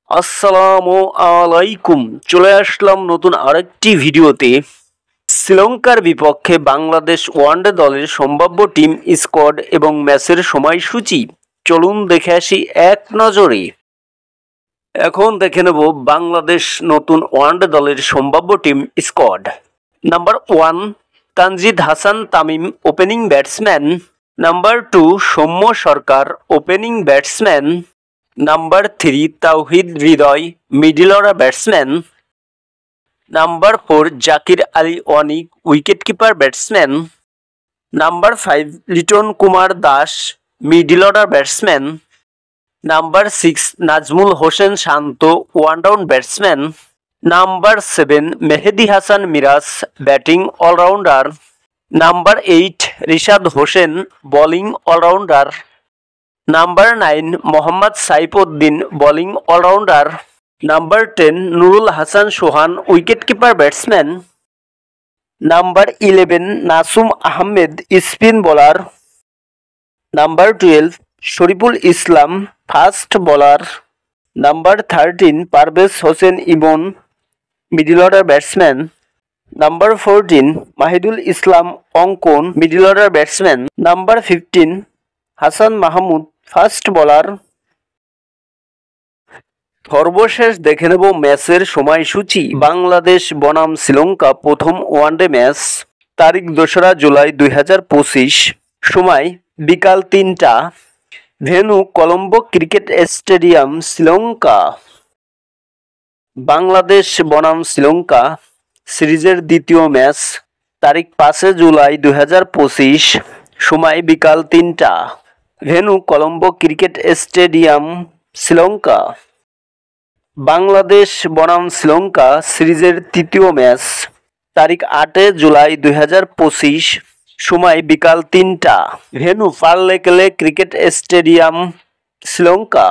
আসসালামু আলাইকুম। চলে আসলাম নতুন আরেকটি ভিডিওতে। শ্রীলঙ্কার বিপক্ষে বাংলাদেশ ওয়ানডে দলের সম্ভাব্য টিম স্কোয়াড এবং ম্যাচের সময়সূচি চলুন দেখে আসি এক নজরে। এখন দেখে নেব বাংলাদেশ নতুন ওয়ানডে দলের সম্ভাব্য team squad. Number 1 Tanzid Hasan Tamim, opening batsman. Number 2 Soumya Sarkar, opening batsman. Number 3 Towhid Hridoy, middle order batsman. Number 4 Jaker Ali Anik, wicket keeper batsman. Number 5 Liton Kumar Das, middle order batsman. Number 6 Najmul Hossain Shanto, one down batsman. Number 7 Mehedi Hasan Miraz, batting all rounder. Number 8 Rishad Hossain, bowling all rounder. Number 9 Mohammad Saifuddin, bowling all rounder. Number 10 Nurul Hasan Sohan, wicket keeper batsman. Number 11 Nasum Ahmed, spin bowler. Number 12 Shoriful Islam, fast bowler. Number 13 Parvez Hossain Emon, middle order batsman. Number 14 Mahidul Islam Ankon, middle order batsman. Number 15 Hasan Mahmud, fast bowler. সর্বশেষ দেখে নেব ম্যাচের সময়সূচি। বাংলাদেশ বনাম শ্রীলঙ্কা প্রথম one day match, তারিখ 2রা জুলাই 2025, সময় বিকাল 3টা, venue Colombo cricket stadium, Sri Lanka. Bangladesh বনাম শ্রীলঙ্কা সিরিজের দ্বিতীয় ম্যাচ, তারিখ 5 জুলাই 2025, সময় বিকাল 3টা, venue Colombo cricket stadium, Sri Lanka. Bangladesh বনাম শ্রীলঙ্কা সিরিজের তৃতীয় ম্যাচ, তারিখ 8 জুলাই 2025, সময় বিকাল 3টা, ভেন্যু পার্লেকেলে ক্রিকেট স্টেডিয়াম, শ্রীলঙ্কা।